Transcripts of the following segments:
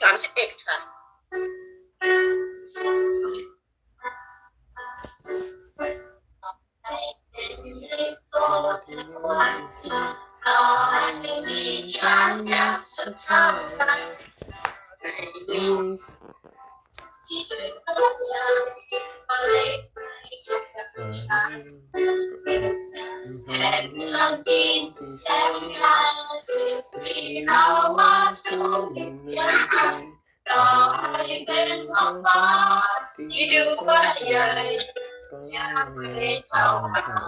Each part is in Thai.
31ค่ะฉันอยากจะทำอะไรแค่เรื่องจริงแค่เวลาที่เรามาสู้ยังไงต่อให้เป็นท้องฟ้าที่ดูกว้างใหญ่อยากให้เท่าเขา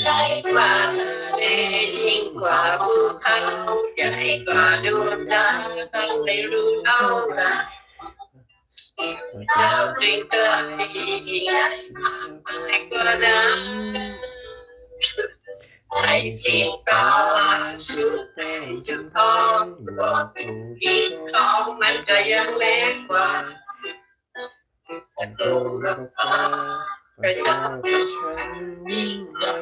ใหญ่กว่าทะเลยิ่งกว่าภูเขาใหญ่กว่าดวงดาวต้องไม่รู้เท่าไหร่เจ้าจริงเกินยิ่งใหญ่มากไปกว่านั้นไอ้สิ่งปลอมชุดในจุดทองบอกกินของมันก็ยังเล็กกว่าแต่ตัวรักษาพระเจ้าเป็นฉันยิ่งใหญ่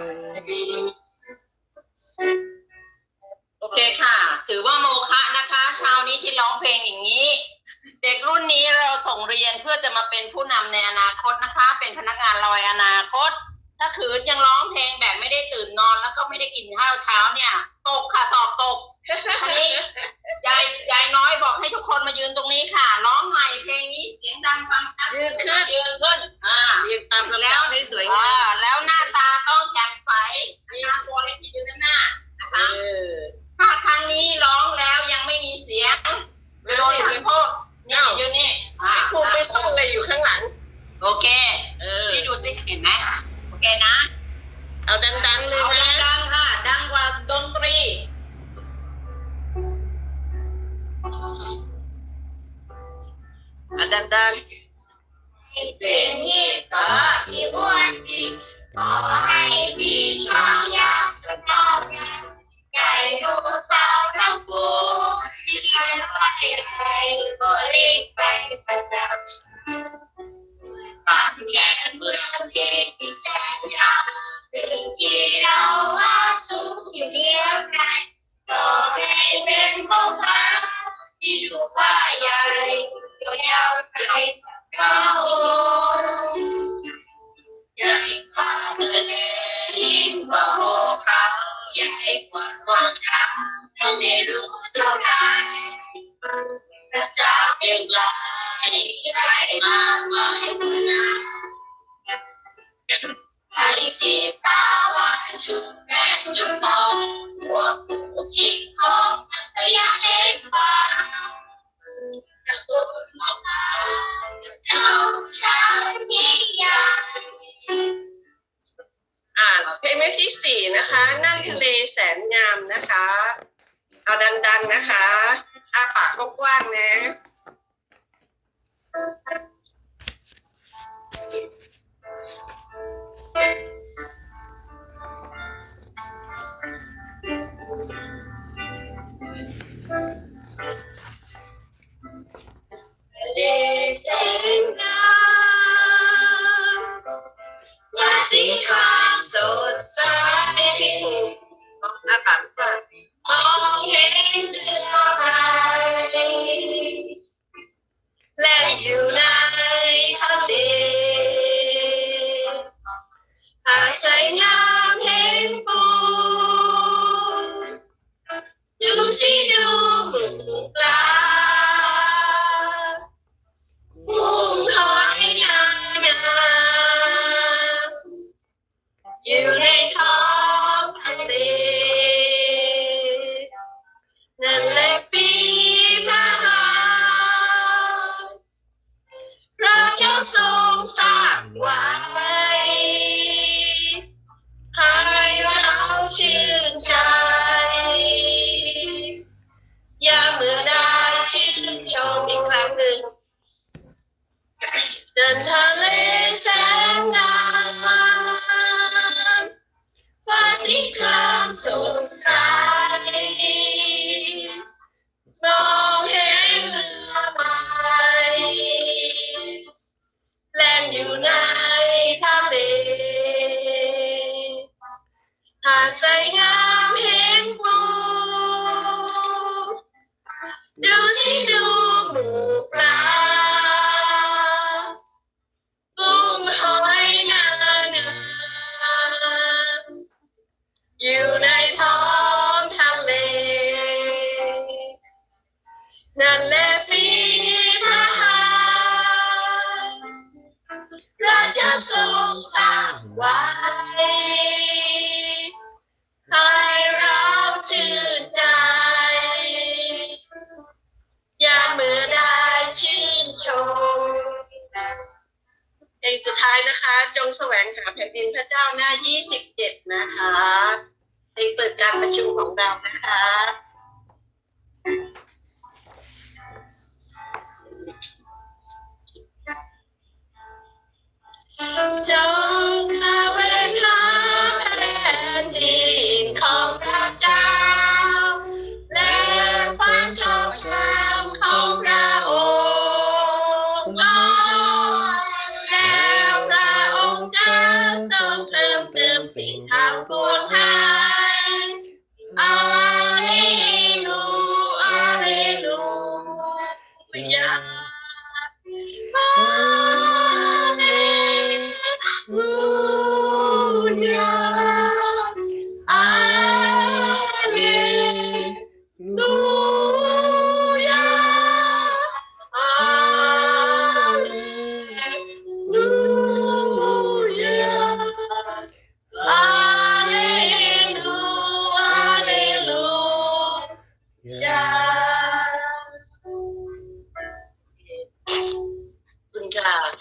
โอเคค่ะถือว่าโมฆะนะคะเช้านี้ที่ร้องเพลงอย่างนี้เด็กรุ่นนี้เราส่งเรียนเพื่อจะมาเป็นผู้นำในอนาคตนะคะเป็นพนักงานลอยอนาคตถ้าขืนยังร้องเพลงแบบไม่ได้ตื่นนอนแล้วก็ไม่ได้กินข้าวเช้าเนี่ยตกค่ะสอบตกอันนี้ยายน้อยบอกให้ทุกคนมายืนตรงนี้ค่ะร้องใหม่เพลงนี้เสียงดังฟังชัดยืนขึ้นยืนตามแล้วให้สวยงามแล้วหน้าตาต้องแจ่มใสหน้าโกนให้ยืนด้านหน้านะคะถ้าครั้งนี้ร้องแล้วยังไม่มีเสียงโดนทำโทษนี่ยืนนี่ครูไปต้นอะไรอยู่ข้างหลังโอเคพี่ดูสิเห็นไหมโอเคนะเอาดังๆเลยนะดังค่ะดังกว่าดนตรีดังๆเป็นยี่ปอที่อ้วนดีขอให้มีช่องยาวสกาวใหญ่ดูสาวทั้งคู่ที่ใครว่าใครก็รีบไปสนับปากแก่เมื่อเพลงที่แสนยาวถึงที่เราว่าสูงอยู่เดียวกันก็ให้เป็นของฟ้าที่ดูว่าใหญ่ก็ยาวไปเราใหญ่กว่าทะเลยิ่งกว่าภูเขาใหญ่กว่าดวงดาวเราไม่รู้เท่าไหร่พระเจ้าเป็นใหญ่ใหญ่มากมายขนาดไอ้สีตาหวานชุดแม่จนมองหัวผู้คิดของมันก็ยังเล็กกว่าจะพูดออกมาเจ้าฉันยิ่งใหญ่เพลงที่4นะคะนั่นทะเลแสนงามนะคะเอาดังๆนะคะอ้าปากกว้างๆนะแสนงามว่าสีครามสดใสอาปากกว้างมองเห็นเรื่องอะไรและอยู่ในทะเลหากสายงามเห็นปูดูสิดูหมู่ปลามุ่งหอยนางงามอยู่ในท้องทะเลนั่นแหละฝีพระหัตถ์พระเจ้าทรงสร้างไว้ให้เราชื่นใจยามเมื่อใด อยู่ในท้องทะเลนั่นแหละฝีพระหัตถ์พระเจ้าทรงสร้างไว้ให้เราชื่นใจยามเมื่อได้ชื่นชมเพลงสุดท้ายนะคะจงแสวงหาแผ่นดินพระเจ้าหน้า27นะคะเพลงเปิดการประชุมของเรานะคะจงแสวงหาแผ่นดินของพระเจ้าและความชอบธรรมของพระองค์แล้วพระองค์จะทรงเติมสิ่งทั้งปวงให้อาเลลูอาเลลูยา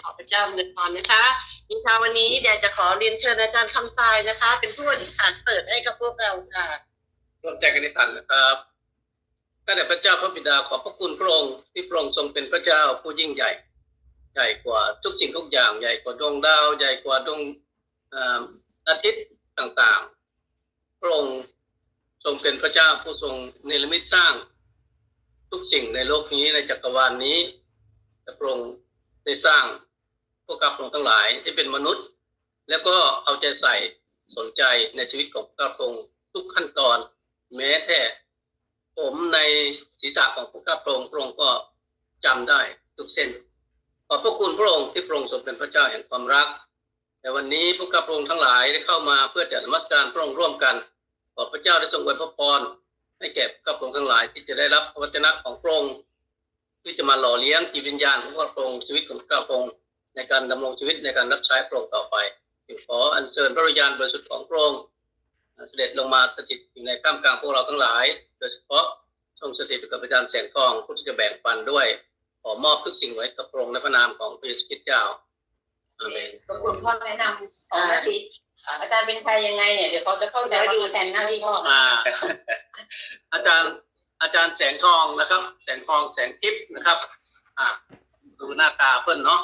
ขอพระเจ้าอวยพรนะคะนิทานวันนี้เดี๋ยวจะขอเรียนเชิญอาจารย์คำทรายนะคะ เป็นผู้อธิษฐานเปิดให้กับพวกเราค่ะร่วมใจกันอธิษฐานนะครับข้าแต่พระเจ้าพระบิดาขอบพระคุณพระองค์ที่พระองค์ทรงเป็นพระเจ้าผู้ยิ่งใหญ่ใหญ่กว่าทุกสิ่งทุกอย่างใหญ่กว่าดวงดาวใหญ่กว่าดวงอาทิตย์ต่างๆพระองค์ทรงเป็นพระเจ้าผู้ทรงเนรมิตสร้างทุกสิ่งในโลกนี้ในจักรวาลนี้พระองค์ได้สร้างพวกข้าพระองค์ทั้งหลายที่เป็นมนุษย์แล้วก็เอาใจใส่สนใจในชีวิตของข้าพระองค์ทุกขั้นตอนแม้แต่ผมในศีรษะของพวกข้าพระองค์ก็จำได้ทุกเส้นขอบพระคุณพระองค์ที่พระองค์ทรงเป็นพระเจ้าแห่งความรักแต่วันนี้พวกข้าพระองค์ทั้งหลายได้เข้ามาเพื่อจะนมัสการพระองค์ร่วมกันขอพระเจ้าได้ทรงอวยพรให้แก่ข้าพระองค์ทั้งหลายที่จะได้รับพระวจนะของพระองค์ที่จะมาหล่อเลี้ยงจิตวิญญาณของพระองค์ชีวิตของข้าพระองค์ในการดำรงชีวิตในการรับใช้พระองค์ต่อไปขออัญเชิญพระวิญญาณบริสุทธิ์ของพระองค์เสด็จลงมาสถิตอยู่ในท่ามกลางพวกเราทั้งหลายโดยเฉพาะทรงสถิตอยู่กับอาจารย์แสงทองผู้ที่จะแบ่งปันด้วยขอมอบทุกสิ่งไว้กับพระองค์ในพระนามของพระเยซูคริสต์เจ้าอาเมนขอบคุณพ่อแนะนำ2 นาทีอาจารย์เป็นใครยังไงเนี่ยเดี๋ยวเขาจะเข้าใจว่าแทนหน้าที่พ่ออาจารย์แสงทองนะครับแสงทองแสงทิพย์นะครับดูหน้าตาเพิ่นเนาะ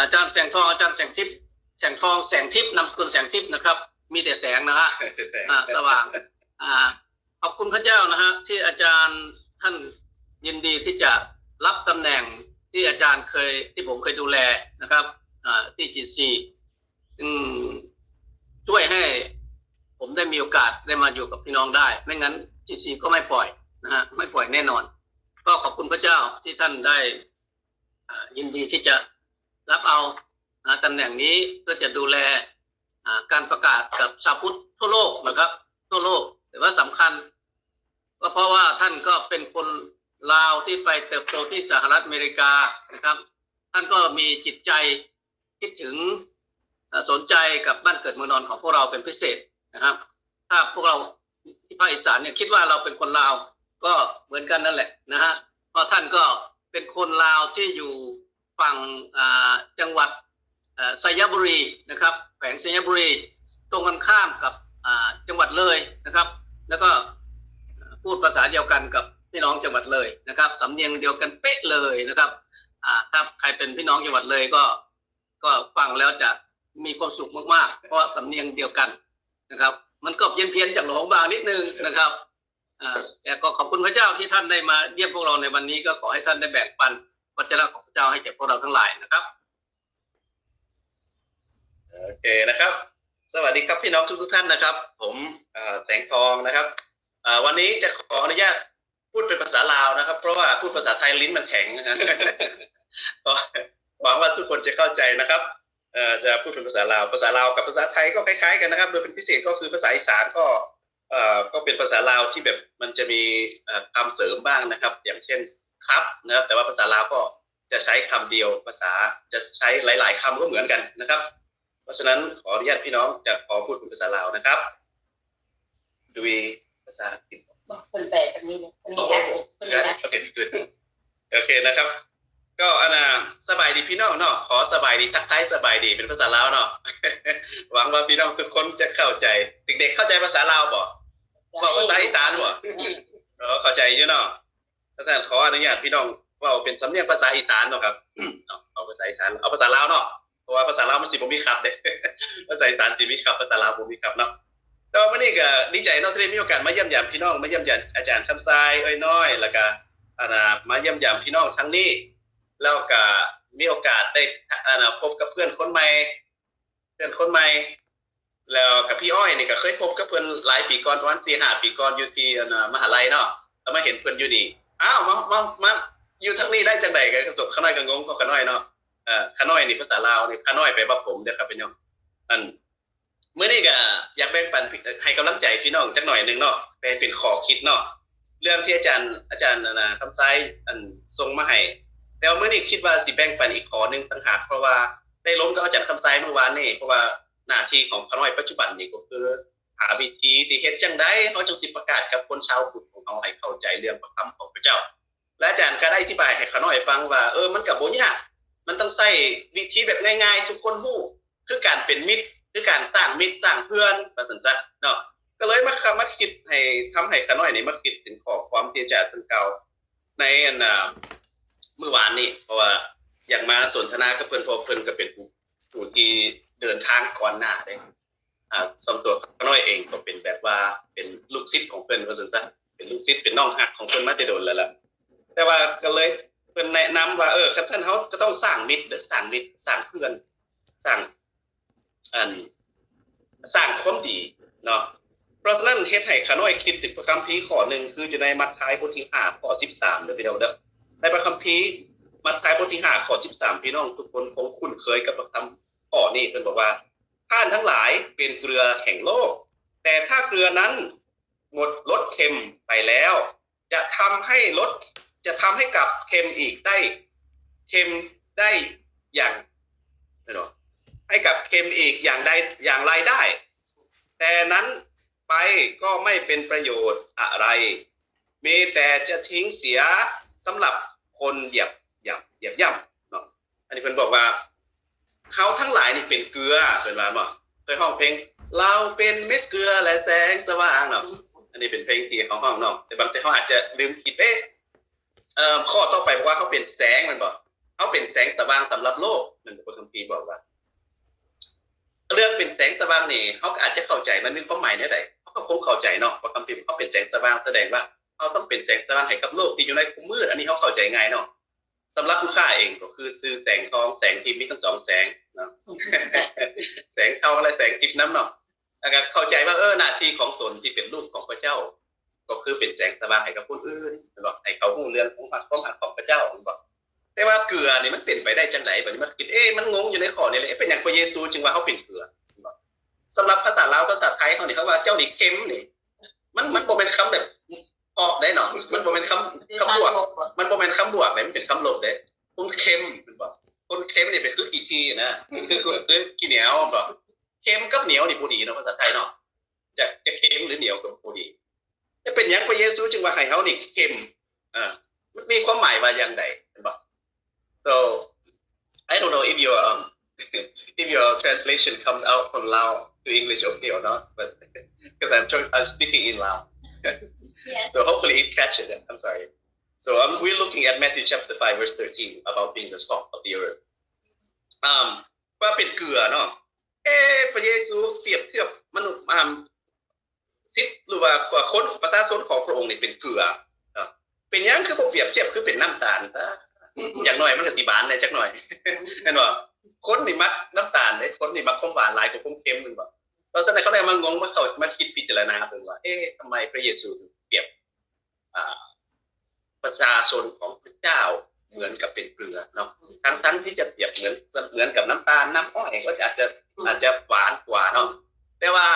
อาจารย์แสงทองอาจารย์แสงทิพย์แสงทองแสงทิพย์นามสกุลแสงทิพย์นะครับมีแต่แสงนะฮะสว่างขอบคุณพระเจ้านะฮะที่อาจารย์ท่านยินดีที่จะรับตำแหน่งที่อาจารย์ที่ผมเคยดูแลนะครับที่ GC ซึ่งช่วยให้ผมได้มีโอกาสได้มาอยู่กับพี่น้องได้ไม่งั้น GC ก็ไม่ปล่อยนะฮะไม่ปล่อยแน่นอนก็ขอบคุณพระเจ้าที่ท่านได้ยินดีที่จะรับเอาตำแหน่งนี้เพื่อจะดูแลการประกาศกับชาวพุทธทั่วโลกนะครับทั่วโลกแต่ว่าสำคัญก็เพราะว่าท่านก็เป็นคนลาวที่ไปเติบโตที่สหรัฐอเมริกานะครับท่านก็มีจิตใจคิดถึงสนใจกับบ้านเกิดเมืองนอนของพวกเราเป็นพิเศษนะครับถ้าพวกเราที่ภาคอีสานเนี่ยคิดว่าเราเป็นคนลาวก็เหมือนกันนั่นแหละนะฮะเพราะท่านก็เป็นคนลาวที่อยู่ฝั่งจังหวัดไซยบุรีนะครับแขวงไซยบุรีตรงกันข้ามกับจังหวัดเลยนะครับแล้วก็พูดภาษาเดียวกันกับพี่น้องจังหวัดเลยนะครับสำเนียงเดียวกันเป๊ะเลยนะครับถ้าใครเป็นพี่น้องจังหวัดเลยก็ฟังแล้วจะมีความสุขมากๆเพราะสำเนียงเดียวกันนะครับมันก็เพี้ยนจากหลวงบางนิดนึงนะครับแต่ก็ขอบคุณพระเจ้าที่ท่านได้มาเยี่ยมพวกเราในวันนี้ก็ขอให้ท่านได้แบ่งปันพระเจ้าของพระเจ้าให้แก่พวกเราทั้งหลายนะครับโอเคนะครับสวัสดีครับพี่น้องทุกท่านนะครับผมแสงทองนะครับวันนี้จะขออนุญาตพูดเป็นภาษาลาวนะครับเพราะว่าพูดภาษาไทยลิ้นมันแข็งนะครับหวังว่าทุกคนจะเข้าใจนะครับ จะพูดเป็นภาษาลาวกับภาษาไทยก็คล้ายๆกันนะครับโดยเป็นพิเศษก็คือภาษาอีสานก็เป็นภาษาลาวที่แบบมันจะมีคำเสริมบ้างนะครับอย่างเช่นครับนะครับแต่ว่าภาษาลาวก็จะใช้คำเดียวภาษาจะใช้หลายๆคำก็เหมือนกันนะครับเพราะฉะนั้นขออนุญาตพี่น้องจะขอพูดเป็นภาษาลาวนะครับด้วยภาษาอังกฤษบอกคนแปลจากนี้เลยคนนี้แอปคนนี้แอปโอเคนะครับก็สบายดีพี่น้องเนาะขอสบายดีทักทายสบายดีเป็นภาษาลาวเนาะ หวังว่าพี่น้องทุกคนจะเข้าใจเด็กๆเข้าใจภาษาลาวบ่บอกภาษาอีสานบ่เข้าใจอยู่เนาะเพราะฉะนั้นขออนุญาตพี่น้องว่าเป็นสำเนียงภาษาอีสานเนาะครับเอาภาษาอีสานเอาภาษาลาวเนาะเพราะว่าภาษาลาวมันสิบ่มีครับเด้ ภาษาอีสานสิมีครับภาษาลาวบ่มีครับเนาะแต่ว่ามื้อนี้ก็ดีใจเนาะที่ได้มีโอกาสมาเยี่ยมยามพี่น้องมาเยี่ยมยามอาจารย์คำทรายอ้อยน้อยแล้วก็มาเยี่ยมยามพี่น้องทั้งนี้แล้วก็มีโอกาสได้พบกับเพื่อนคนใหม่แล้วกับพี่อ้อยนี่ก็เคยพบกับเพื่อนหลายปีก่อนประมาณ 4-5 ปีก่อนอยู่ที่มหาลัยเนาะแล้วมาเห็นเพื่อนอยู่นี่อ้าวมาอยู่ทั้งนี้ได้จังได๋ก็สบขน้อยก็งงขน้อยเนาะขน้อยนี่ภาษาลาวนี่ขน้อยไปบ่ผมเด้อครับพี่น้องมื้อนี้ก็อยากแบ่งปันให้กำลังใจพี่น้องจักหน่อยนึงเนาะเป็นข้อคิดเนาะเรื่องที่อาจารย์คำไซส่งมาให้แต่มื้อนี้คิดว่าสิแบ่งปันอีกข้อนึงต่างหากเพราะว่าได้ล้มกับอาจารย์คำไซเมื่อวานนี้เพราะว่าหน้าที่ของขน้อยปัจจุบันนี่ก็คือหาวิธีที่เฮ็ดจังได๋เฮาจังสิประกาศกับคนชาวพุทธของเฮาให้เข้าใจเรื่องพระคำของพระเจ้าและอาจารย์ก็ได้อธิบายให้ขน้อยฟังว่ามันก็บ่ยากมันต้องใช้วิธีแบบง่ายๆทุกคนฮู้คือการเป็นมิตรคือการสร้างมิตรสร้างเพื่อนว่าซั่นซะเนาะก็เลยมาคิดให้ทำให้ขน้อยนี่มาคิดถึงข้อความที่อาจารย์เพิ่นกล่าวในเมื่อวานนี้เพราะว่าอยากมาสนทนากับเพิ่นเพราะเพิ่นก็เป็นผู้ที่เดินทางก่อนหน้าเด้สมตัวขน้อยเองก็เป็นแบบว่าเป็นลูกศิษย์ของเพิ่นว่าซั่นซะเป็นลูกศิษย์เป็นน้องฮักของเพิ่นมาแต่โดนแล้วล่ะแต่ว่าก็เลยเพิ่นแนะนำว่าคันซั่นเฮาก็ต้องสร้างมิตรสร้างเพื่อนสร้างสร้างความดีเนาะเพราะฉะนั้นเฮ็ดให้ขน้อยคิดถึงพระคัมภีร์ข้อนึงคืออยู่ในมัทธิวบทที่5ข้อ13เด้อพี่น้องเด้อในพระคัมภีร์มัทธิวบทที่5ข้อ13พี่น้องทุกคนคงคุ้นเคยกับพระคำข้อนี้เพิ่นบอกว่าท่านทั้งหลายเป็นเกลือแห่งโลกแต่ถ้าเกลือนั้นหมดรสเค็มไปแล้วจะทำให้กลับเค็มอีกได้เค็มได้อย่างเนาะให้กับเค็มอีกอย่างไรได้แต่นั้นไปก็ไม่เป็นประโยชน์อะไรมีแต่จะทิ้งเสียสำหรับคนเหยียบย่ำเนาะอันนี้เพิ่นบอกว่าเฮาทั้งหลายนี่เป็นเกลือเพิ่นว่าบ่เคยร้องเพลงเราเป็นเม็ดเกลือและแสงสว่างเนาะอันนี้เป็นเพลงที่เฮาร้องเนาะแต่บางทีเฮาอาจจะลืมคิดข้อต่อไปบอกว่าเขาเป็นแสงมันบ่เขาเป็นแสงสว่างสำหรับโลกมันพระคัมภีร์บอกว่าเรื่องเป็นแสงสว่างนี่เขาอาจจะเข้าใจมันมีความหมายแนวใดเขาก็คงเข้าใจเนาะพระคัมภีร์เขาเป็นแสงสว่างแสดงว่าเขาต้องเป็นแสงสว่างให้กับโลกที่อยู่ในคุมมืดอันนี้เขาเข้าใจง่ายเนาะสำหรับผู้ฆ่าเองก็คือซื้อแสงทองแสงทิพย์มีทั้ง2แสงเนาะ แสงทองและแสงทิพย์น้ำเนาะแล้วเข้าใจว่าหน้าที่ของตนที่เป็นลูกของพระเจ้าก็คือเป็นแสงสว่างให้กับคนอื่นบอกให้เขารู้เรื่องของความหักของพระเจ้าบอกแต่ว่าเกลือนี่มันเป็นไปได้จังได๋บัดนี้มันคิดมันงงอยู่ในข้อนี้เลยเป็นหยังพระเยซูจึงว่าเขาเป็นเกลือสำหรับภาษาลาวภาษาไทยเขานี่เขาว่าเจ้านี่เค็มนี่มันบ่แม่นคำแบบออกได้เนาะมันบ่แม่นคำบวกมันบ่แม่นคำบวกมันเป็นคำลบเด้คนเค็มเป็นบ่คนเค็มนี่เป็นคืออีทีนะคือขี้เหนียวบ่เค็มกับเหนียวนี่บ่ดีเนาะภาษาไทยเนาะจะเค็มหรือเหนียวก็บ่ดีจะเป็นหยังพระเยซูจึงว่าให้เฮานี่เค็มมันมีความหมายว่าอย่างใดเห็นบ่ so I don't know if your translation comes out from Lao to English okay or not but because I'm speaking in Lao yes. so hopefully it catches it I'm sorry so we're looking at Matthew chapter 5 verse 13 about being the salt of the earth ว่าเป็นเกลือเนาะพระเยซูเปรียบเทียบมนุษย์สิทธิ์หรือว่าคนประชาชนของพระองค์นี่เป็นเกลือเป็นหยังคือบ่เปรียบเทียบคือเป็นน้ำตาลซะอย่างน้อยมันก็สิบานได้จักหน่อยเห็นบ่คนนี่มักน้ำตาลเด้คนนี่มักความหวานหลายกว่าความเค็มนึงบ่เพราะฉะนั้นเขาได้มางงมาคิดพิจารณาเบิ่งว่าทำไมพระเยซูเปรียบประชาชนของพระเจ้า เหมือนกับเป็นเกลือเนาะทั้งที่จะเปรียบเหมือนกับน้ำตาลน้ำอ้อยก็อาจจะหวานกว่าเนาะแต่ว่า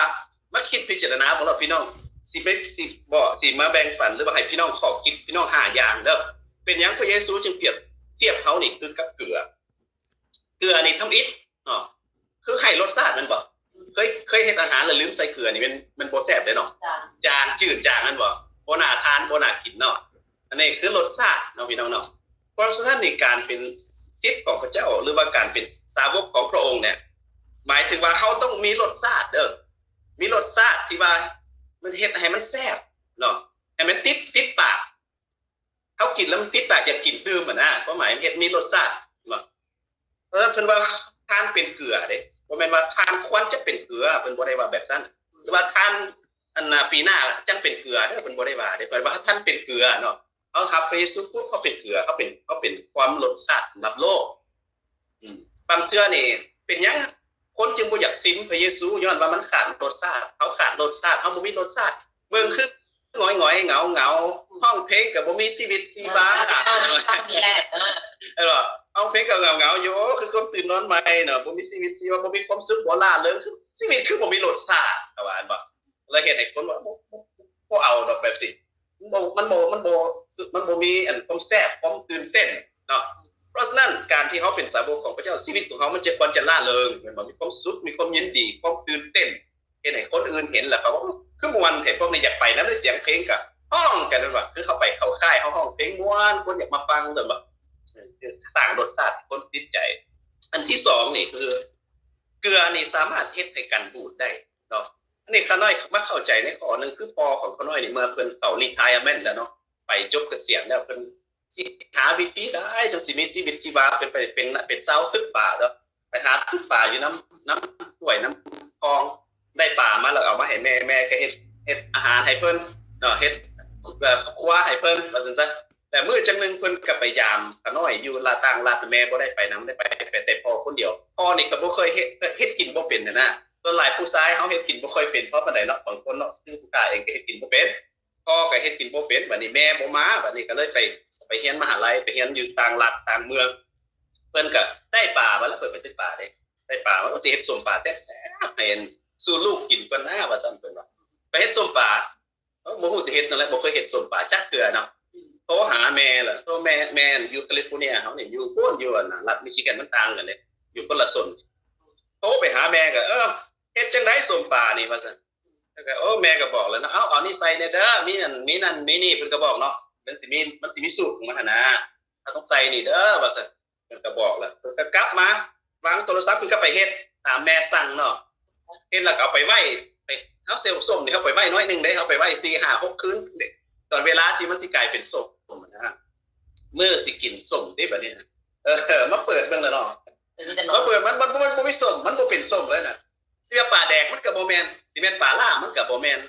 มาคิดพิจารณาของเราพี่น้องสิมาแบ่งปันหรือว่าให้พี่น้องขอคิดพี่น้องหาอย่างเด้อเป็นหยังพระเยซูจึงเปรียบเทียบเขานี่คือกับเกลือนี่ทำอิฐเนาะคือให้รสชาติมันบ่เคยเฮ็ดอาหารแล้วลืมใส่เกลือนี่มันบ่แซ่บเลยเนาะจางจืดจางนั่นบ่น่าทานบ่น่ากินเนาะอันนี้คือรสชาติเนาะพี่น้องเนาะเพราะฉะนั้นในการเป็นศิษย์ของพระเจ้าหรือว่าการเป็นสาวกของพระองค์เนี่ยหมายถึงว่าเขาต้องมีรสชาติมีรสชาติที่ว่ามันเฮ็ดให้มันแซ่บเนาะให้มันติดปากเขากินแล้วมันติดปากอยากกินดื่มนะเพราะหมายเฮ็ดมีรสชาติเนาะเพิ่นว่าทานเป็นเกลือเด้บ่แม่นว่าทานควรจะเป็นเกลือเพิ่นบ่ได้ว่าแบบนั้นหรือว่าทานอันปีหน้าจังเป็นเกลือเด้อเพิ่นบ่ได้ว่าเด้เพิ่นว่าท่านเป็นเกลือเนาะเอาครับพระเยซูพูดเขาเป็นเกลือเขาเป็นความรสชาติสำหรับโลกบางเทื่อนี่เป็นหยังคนจึงบ่อยากซิมพระเยซูย้อนว่ามันขาดรสชาติเขาขาดรสชาติเขาบ่มีรสชาติเบิ่งคือหงอยๆเหงาห้องเพลงก็บ่มีชีวิตชีวานี่แหละเอาเพลงก็เหงาอยู่คือคนตื่นนอนใหม่เนาะบ่มีชีวิตชีวาบ่มีความสุขบ่ล่าเริงคือชีวิตคือบ่มีรสชาติว่าอันบ่แล้วเฮ็ดให้คนว่าบ่เอาดอกแบบสิมันบ่มีอันความแซ่บความตื่นเต้นเนาะเพราะฉะนั้นการที่เขาเป็นสาวกของพระเจ้าชีวิตของเขามันจะควรจะล่าเริงมันมีความสุขมีความยินดีความตื่นเต้นเห็นให้คนอื่นเห็นแล้วเขาคือม่วนแท้พวกนี้อยากไปนำด้วยเสียงเพลงก็ฮ้องกันนั่นว่าคือเขาไปเข้าค่ายเขาฮ้องเพลงม่วนคนอยากมาฟังแบบสร้างรสชาติคนติดใจอันที่2นี่คือเกลือนี่สามารถเฮ็ดให้กันบูดได้เนาะอันนี้ข้าน้อยมาเข้าใจในข้อนึงคือปอของข้าน้อยนี่เมื่อเพิ่นเข้ารีไทร์เมนต์แล้วเนาะไปจบเกษียณแล้วเพิ่นสิหาวิธีได้จังสิมีชีวิตชีวาเป็นเซาตึกป่าเด้อไปหาตึกป่าอยู่น้ำห้วยน้ำคลองได้ป่ามาแล้วเอามาให้แม่ก็เฮ็ดอาหารให้เพิ่นเนาะเฮ็ดครัวให้เพิ่นว่าซั่นซะแต่มื้อจังนึงเพิ่นก็ไปยามข้าน้อยอยู่ลาต่างรัฐแม่บ่ได้ไปนำได้ไปแต่พ่อคนเดียวพ่อนี่ก็บ่เคยเฮ็ดกินบ่เป็นนะส่วนหลายผู้ชายเฮาเฮ็ดกินบ่ค่อยเป็นเพราะปานใดเนาะบางคนเนาะคือผู้ชายเองก็เฮ็ดกินบ่เป็นพ่อก็เฮ็ดกินบ่เป็นบัดนี้แม่บ่มาบัดนี้ก็เลยไปเรียนมหาลัยไปเรียนอยู่ต่างรัฐต่างเมืองเพิ่นก็ได้ปลามาแล้วเพิ่นไปตึกป่าได้ปลามันก็สิเฮ็ดส้มปลาแซ่บๆให้สู่ลูกกินก่อนนะว่าซั่นเพิ่นว่าไปเฮ็ดส้มปลาบ่ฮู้สิเฮ็ดนั่นแหละบ่เคยเฮ็ดส้มปลาจักเทื่อเนาะโทรหาแม่ล่ะโทรแม่อยู่แคลิฟอร์เนียเฮานี่อยู่โพ้นอยู่น่ะรัฐมิชิแกนมันต่างกันเลยอยู่คนละส่วนโทรไปหาแม่ก็เฮ็ดจังได๋ส้มปลานี่ว่าซั่นแล้วก็แม่ก็บอกแล้วเนาะเอานี่ใส่เด้อมีนั่นมีนี่เพิ่นก็บอกเนาะมันสิมีสูตรของมันนะถ้าต้องใส่นี่เด้อว่าซั่นเพิ่นก็บอกแล้วเพิ่นก็กลับมาวางโทรศัพท์เพิ่นก็ไปเฮ็ดตามแม่สั่งเนาะเฮ็ดแล้วก็เอาไปไว้ไปเฮาเซลส้มนี่เฮาไปไว้น้อยนึงได้เฮาไปไว้4 5 6คืนตอนเวลาที่มันสิกลายเป็นส้มนะมื้อสิกินส้มได้บัดนี้มาเปิดเบิ่งแล้วเนาะมาเปิดมันบ่มีส้มมันบ่เป็นส้มเลยน่ะเสียปลาแดกมันก็บ่แม่นสิแม่นปลาล่ามันก็บ่แม่น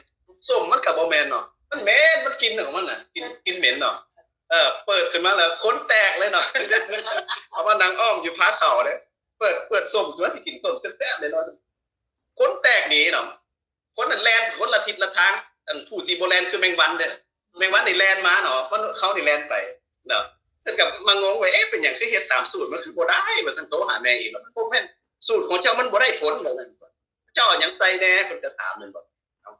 ส้มมันก็บ่แม่นเนาะมันเหม็นมันกินของมันน่ะกินเหม็นเนาะเปิดขึ้นมาแล้วขนแตกเลยเนาะเอามานางอ้อมอยู่พาเขาเด้เปิดส้มสิว่าสิกินส้มแซ่บๆเลยเนาะขนแตกหนีเนาะคนนั้นแล่นคนละทิศละทางอันผู้ที่บ่แล่นคือแมงวันเด้อแมงวันนี่แล่นมาเนาะมันเขานี่แล่นไปเนาะเพิ่นก็มางงว่าเป็นหยังคือเฮ็ดตามสูตรมันคือบ่ได้ว่าซั่นโตหาแม่อีกแล้วมันบ่แม่นสูตรของเจ้ามันบ่ได้ผลว่าซั่นเจ้าหยังใส่แน่เพิ่นก็ถามนั่นบ่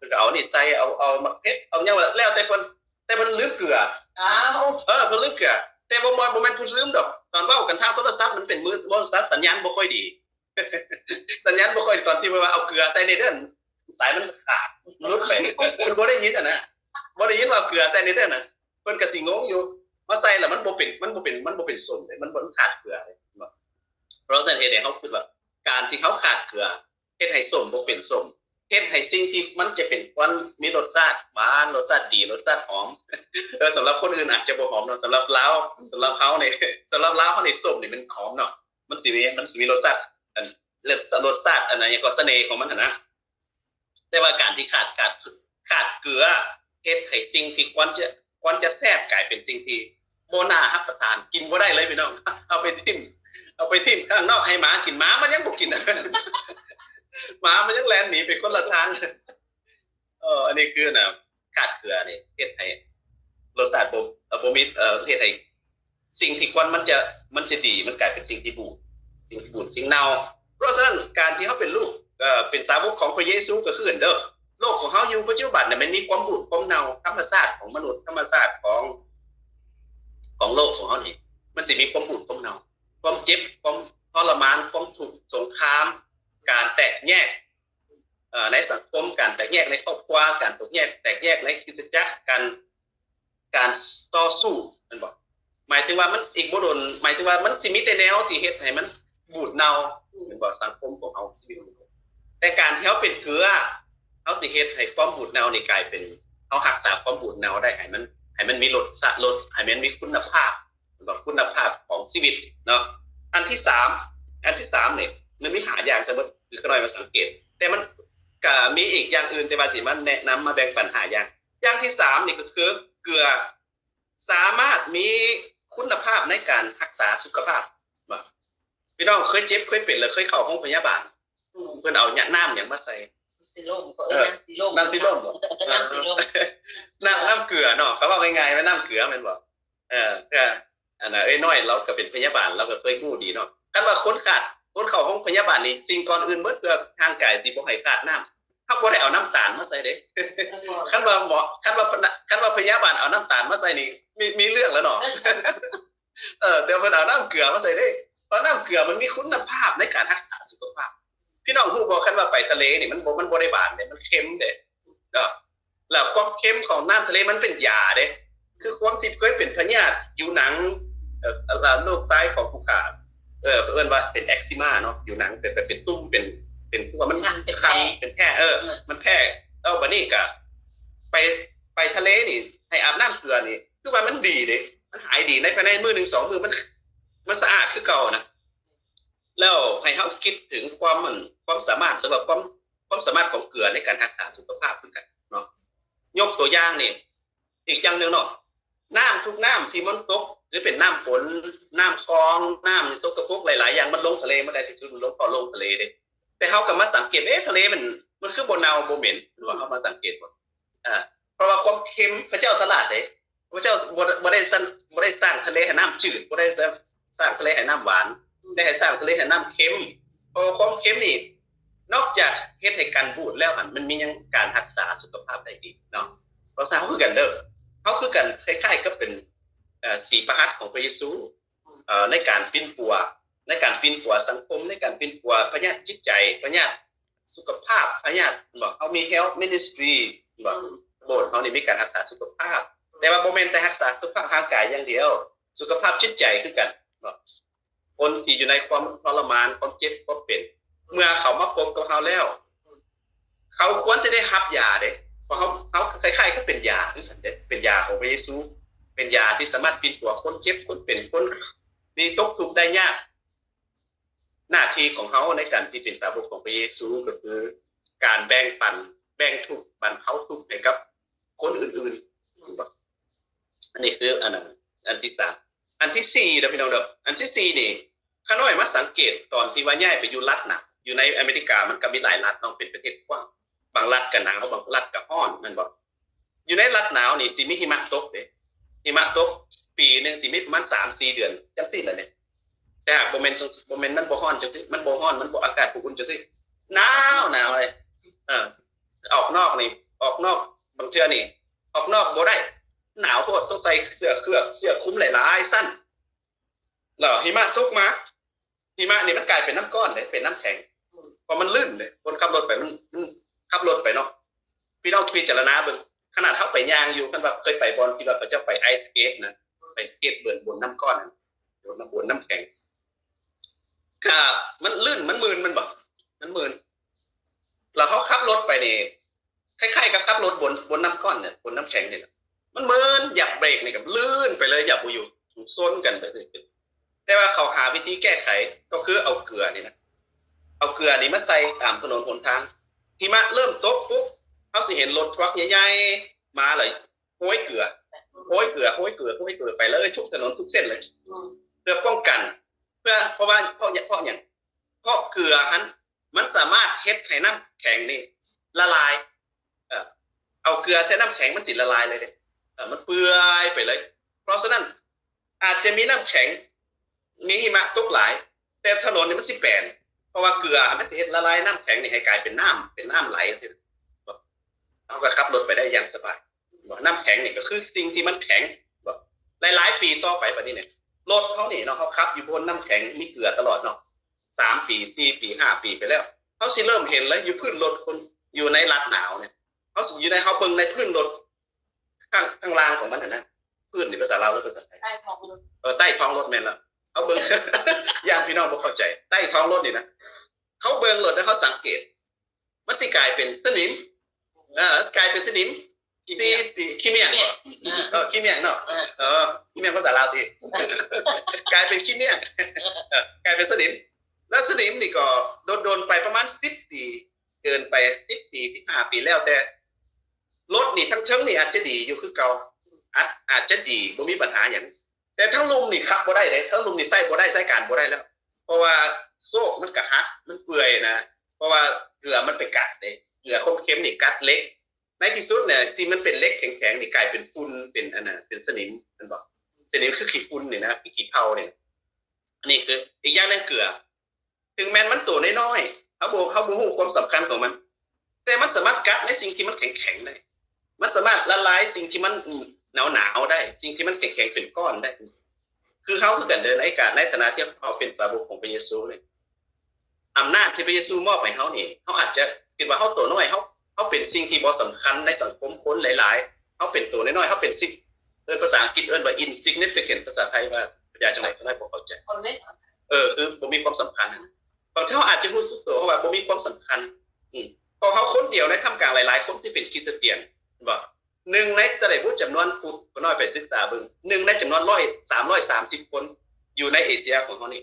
คือเอานี่ใส่เอามะเขือเอาเนี่ยแล้วแต่มันลืมเกลือเพิ่นลืมเกลือแต่บ่แม่นเพิ่นลืมดอกตอนเว้ากันทางโทรศัพท์มันเป็นมือโทรศัพท์สัญญาณบ่ค่อยดีสัญญาณบ่ค่อยตอนที่ว่าเอาเกลือใส่ในเด้อสายมันขาดหลุดไปเพิ่นบ่ได้ยินนะบ่ได้ยินว่าเกลือใส่ในเด้อน่ะเพิ่นก็สิงงอยู่ว่าใส่แล้วมันบ่เป็นส้มเลยมันบ่ขาดเกลือเลยเพราะฉะนั้นเฮ็ดให้เฮาคิดว่าการที่เขาขาดเกลือเฮ็ดให้ส้มบ่เป็นส้มเฮ็ดให้สิ่งที่มันจะเป็นควันมีรสชาติหวานรสชาติดีรสชาติหอมสำหรับคนอื่นอาจจะบ่หอมเนาะสำหรับเราสำหรับเฮานี่ส้มนี่มันหอมเนาะมันสิมีรสชาติรสชาติอันนั้นอย่างก็เสน่ห์ของมันนะแต่ว่าการที่ขาดเกลือเฮ็ดให้สิ่งที่ควรจะแซ่บกลายเป็นสิ่งที่บ่น่ารับประทานกินบ่ได้เลยพี่น้องเอาไปทิ่มข้างนอกให้หมากินหมามันยังบ่กินหมามันยังแล่นหนีไปคนละทางอันนี้คือขาดเกลือนี่เฮ็ดให้รสชาติบ่มีเฮ็ดให้ สิ่งที่ควรมันจะดีมันกลายเป็นสิ่งที่บูดสิ่งเน่าเพราะฉะนั้นการที่เขาเป็นลูกเป็นสาวกของพระเยซูก็คือเด้อโลกของเขาอยู่ปัจจุบันเนี่ยมันมีความบูดความเน่าธรรมชาติของมนุษย์ธรรมชาติของโลกของเขานี่มันสิมีความบูดความเน่าความเจ็บความทรมานความทุกข์สงครามการแตกแยกในสังคมการแตกแยกในครอบครัวการแตกแยกในคริสตจักรการต่อสู้มันบอกหมายถึงว่ามันอีกบ่โดนหมายถึงว่ามันสิมีแต่แนวที่เฮ็ดให้มันบูดเน่ามันบอกสังคมของเฮาชีวิตแต่การที่เฮาเป็นเกลือเฮาสิเฮ็ดให้ความบูดเน่านี่กลายเป็นเฮารักษาความบูดเน่าได้ให้มันมีรสให้มันมีคุณภาพบอกคุณภาพของชีวิตเนาะอันที่3เนี่ยมันมีหาอย่างแต่ว่าคือก็น้อยมาสังเกตแต่มันก็มีอีกอย่างอื่นแต่ว่าสิมันแนะนำมาแบ่งปันหาอย่างที่3นี่ก็คือเกลือสามารถมีคุณภาพในการรักษาสุขภาพพี่น้องเคยเจ็บเคยเป็นหรือเคยเข้าห้องพยาบาลเพิ่นเอาน้ำอย่างมาใส่ซีโร่ก็น้ำซีโร่น้ำเกลือเนาะเขาบอกง่ายๆว่าน้ำเกลือแม่นบ่ก็อันน่ะน้อยเราก็เป็นพยาบาลเราก็เคยรู้ดีเนาะคันว่าคนเข้าห้องพยาบาลนี่สิ่งก่อนอื่นเบิดเพื่อทางกายสิบ่ให้ขาดน้ำถ้าบ่ได้เอาน้ำตาลมาใส่เด้คันว่าพยาบาลเอาน้ำตาลมาใส่นี่มีเรื่องแล้วเนาะเดี๋ยวเพิ่นเอาน้ำเกลือมาใส่เด้เพราะน้ำเกลือมันมีคุณภาพในการรักษาสุขภาพพี่น้องฮู้บ่คันว่าไปทะเลนี่มันบ่ได้บานเด้มันเค็มเด้แล้วความเค็มของน้ำทะเลมันเป็นยาเด้คือความที่เคยเป็นพยาธิอยู่หนังโรคซ้ายของผู้ขาเอิ้นว่าเป็นเอ็กซิมาเนาะอยู่หนังเป็นตุ่มเป็นพวกมันคันเป็นแผลมันแพร่บัดนี้ก็ไปทะเลนี่ให้อาบน้ำเกลือนี่คือว่ามันดีเด้มันหายดีในภายในมื้อ1 2มื้อมันสะอาดคือเก่านะแล้วให้เฮาคิดถึงความสามารถหรือว่าความสามารถของเกลือในการรักษาสุขภาพคือกันเนาะยกตัวอย่างนี่อีกอย่างนึงเนาะน้ำทุกน้ำที่มันตกหรือเป็นน้ำฝนน้ำคลองน้ำสกปรกหลายๆอย่างมันลงทะเลมาได้ที่สุดมันลงทะเลเด้แต่เฮาก็มาสังเกตทะเลมันคือบ่เน่าบ่เหม็นหรือว่าเฮามาสังเกตบ่เพราะว่าความเค็มพระเจ้าสลัดเด้พระเจ้าบ่ได้สร้างทะเลให้น้ำจืดบ่ได้สร้างทะเลให้น้ำหวานได้ให้สร้างทะเลให้น้ำเค็มเพราะความเค็มนี่นอกจากเฮ็ดให้กันบูดแล้วมันมียังการรักษาสุขภาพได้อีกเนาะเพราะฉะนั้นเขาคือกันเด้อเขาคือกันคล้ายๆก็เป็นสีพระหัตถ์ของพระเยซูในการปิ้นปัวสังคมในการปิ้นปัวพยาธิจิตใจพยาธิสุขภาพพยาธิบอกเขามี health ministry บอกโบสถ์เขานี่มีการรักษาสุขภาพแต่ว่าบ่แม่นแต่รักษาสุขภาพทางกายอย่างเดียวสุขภาพจิตใจคือกันบอกคนที่อยู่ในความทรมานความเจ็บความเป็นเมื่อเขามาพบกับเขาแล้วเขาควรจะได้รับยาเด้เพราะเขาคล้ายๆก็เป็นยาคือสันเด้เป็นยาของพระเยซูเป็นยาที่สามารถปิดตัวคนเจ็บคนเป็นคนมีตกทุกข์ได้ยากหน้าที่ของเขาในการที่เป็นสาวกของพระเยซูก็คือการแบ่งปันแบ่งทุกข์บรรเทาทุกข์ให้กับคนอื่นๆอันนี้คืออันที่3อันที่4นะพี่น้องเด้ออันที่4นี่ข้าน้อยมาสังเกตตอนที่ว่าย้ายไปอยู่รัฐน่ะอยู่ในอเมริกามันก็มีหลายรัฐต้องเป็นประเทศกว้างบางรัฐก็หนาวบางรัฐก็ร้อนนั่นบ่อยู่ในรัฐหนาวนี่สิมีหิมะตกเด้หิมะตกปีนึงสิมีประมาณ 3-4 เดือนจังซี่ล่ะเนี่ยแต่หากบ่แม่นมันบ่ร้อนจังซี่มันบ่ร้อนมันบ่อากาศอุ่นจังซี่หนาวเลยออกนอกบางเทื่อนี่ออกนอกบ่ได้หนาวโพดต้องใส่เสื้อคลุมหลายๆสั้นแล้วหิมะตกมาหิมะนี่มันกลายเป็นน้ำก้อนเลยเป็นน้ำแข็งพอมันลื่นเลยคนขับรถไปมันขับรถไปเนาะพี่น้องพิจารณาเบิ่งขนาดเฮาไปย่างอยู่คันว่าเคยไปบอนที่ว่าเขาจะไปไอสเกตนะไปสเกตบนน้ำก้อนบนน้ำแข็งก็มันลื่นมันมึนมันบ่มันมึนแล้วเขาขับรถไปนี่คล้ายๆกับขับรถบนน้ำก้อนเนี่ยบนน้ำแข็งเนี่ยมันมึนหยับเบรกนี่ก็ลื่นไปเลยหยับบ่อยู่ซนกันไปเลยแต่ว่าเขาหาวิธีแก้ไขก็คือเอาเกลือนี่นะเอาเกลือนี่มาใส่ตามถนนหนทางหิมะเริ่มตกปุ๊บเขาสิเห็นรถทรัคใหญ่ๆมาเลยโห้ยเกลือไปเลยทุกถนนทุกเส้นเลยเพื่อป้องกันเพราะอย่างเพราะเกลือมันสามารถเฮ็ดให้น้ำแข็งนี่ละลายเอาเกลือใส่น้ำแข็งมันสิละลายเลยมันเปื่อยไปเลยเพราะฉะนั้น อาจจะมีน้ำแข็งมีหิมะตกหลาย แต่ถนนนี่มันสิแปลนเพราะว่าเกลือมันจะเฮ็ดละลายน้ำแข็งนี่ให้กลายเป็นน้ำไหลสิเราก็ขับรถไปได้อย่างสบายน้ำแข็งนี่ก็คือสิ่งที่มันแข็งหลายๆปีต่อไปแบบนี้เนี่ยรถเขานี่เนาะเขาขับอยู่บนน้ำแข็งมีเกลือตลอดเนาะ3 ปี4 ปี5 ปีไปแล้วเขาสิเริ่มเห็นแล้วอยู่พื้นรถคนอยู่ในรัดหนาวเนี่ยเขาอยู่ในเขาเบิ่งในพื้นรถข้างล่างของมันนะพื้นนี่ภาษาลาวหรือภาษาไทย ใต้ท้องรถ ใต้ท้องรถแม่นละเขาเบิ่ง ย่างพี่น้องบ่เข้าใจใต้ท้องรถนี่นะเขาเบิ่งรถแล้วเขาสังเกตมันสิกลายเป็นสนิมกลายเป็นสนิมซีขี้เมียงขี้เมียงเนาะขี้เมียงภาษาลาวดิ กลายเป็นขี้เมียง กลายเป็นสนิมแล้วสนิมนี่ก็โดนไปประมาณ10 ปีเกินไป10 ปี15 ปีแล้วแต่รถนี่ทั้งเชิงนี่อาจจะดีอยู่คือเก่าอาจจะดีบ่มีปัญหาหยังแต่ทั้งลุมนี่ขับบ่ได้เด้ทั้งลุมนี่ใส่บ่ได้ใส่การบ่ได้แล้วเพราะว่าโซ่มันก็หักมันเปื่อยนะเพราะว่าเกลือมันไปกัดเด้เกลือคมเค็มนี่กัดเล็กในที่สุดเนี่ยสิมันเป็นเล็กแข็งๆนี่กลายเป็นฝุ่นเป็นอันน่ะเป็นสนิมมันบอกสนิมคือขี้ฝุ่นนี่นะขี้เผาเนี่ยอันนี้คืออีกอย่างนึงเกลือถึงแม้มันตัวน้อยๆเขาบ่ฮู้ความสำคัญของมันแต่มันสามารถกัดในสิ่งที่มันแข็งๆได้มันสามารถละลายสิ่งที่มันหนาวได้สิ่งที่มันแข็งๆเป็นก้อนได้คือเขาคือกันเดินในฐานะที่เขาเป็นสาวกของพระเยซูเลยอำนาจที่พระเยซูมอบให้เขานี่เขาอาจจะคิดว่าเขาตัวน้อยเขาเป็นสิ่งที่บ่สำคัญในสังคมคนหลายๆเขาเป็นตัวน้อยๆเขาเป็นสิ่งภาษาอังกฤษว่า insignificant ภาษาไทยว่าภาษาจังไหนก็ได้บ่เข้าใจคนไม่สำคัญคือบ่มีความสำคัญบางทีเขาอาจจะรู้สึกตัวว่าบ่มีความสำคัญพอเขาคนเดียวในท่ามกลางหลายๆคนที่เป็นคริสเตียนว่า1 ในแต่ละผู้จำนวนผู้ก็น้อยไปศึกษาเบิ่ง1 ในจำนวน330 คนอยู่ในเอเชียของเขานี่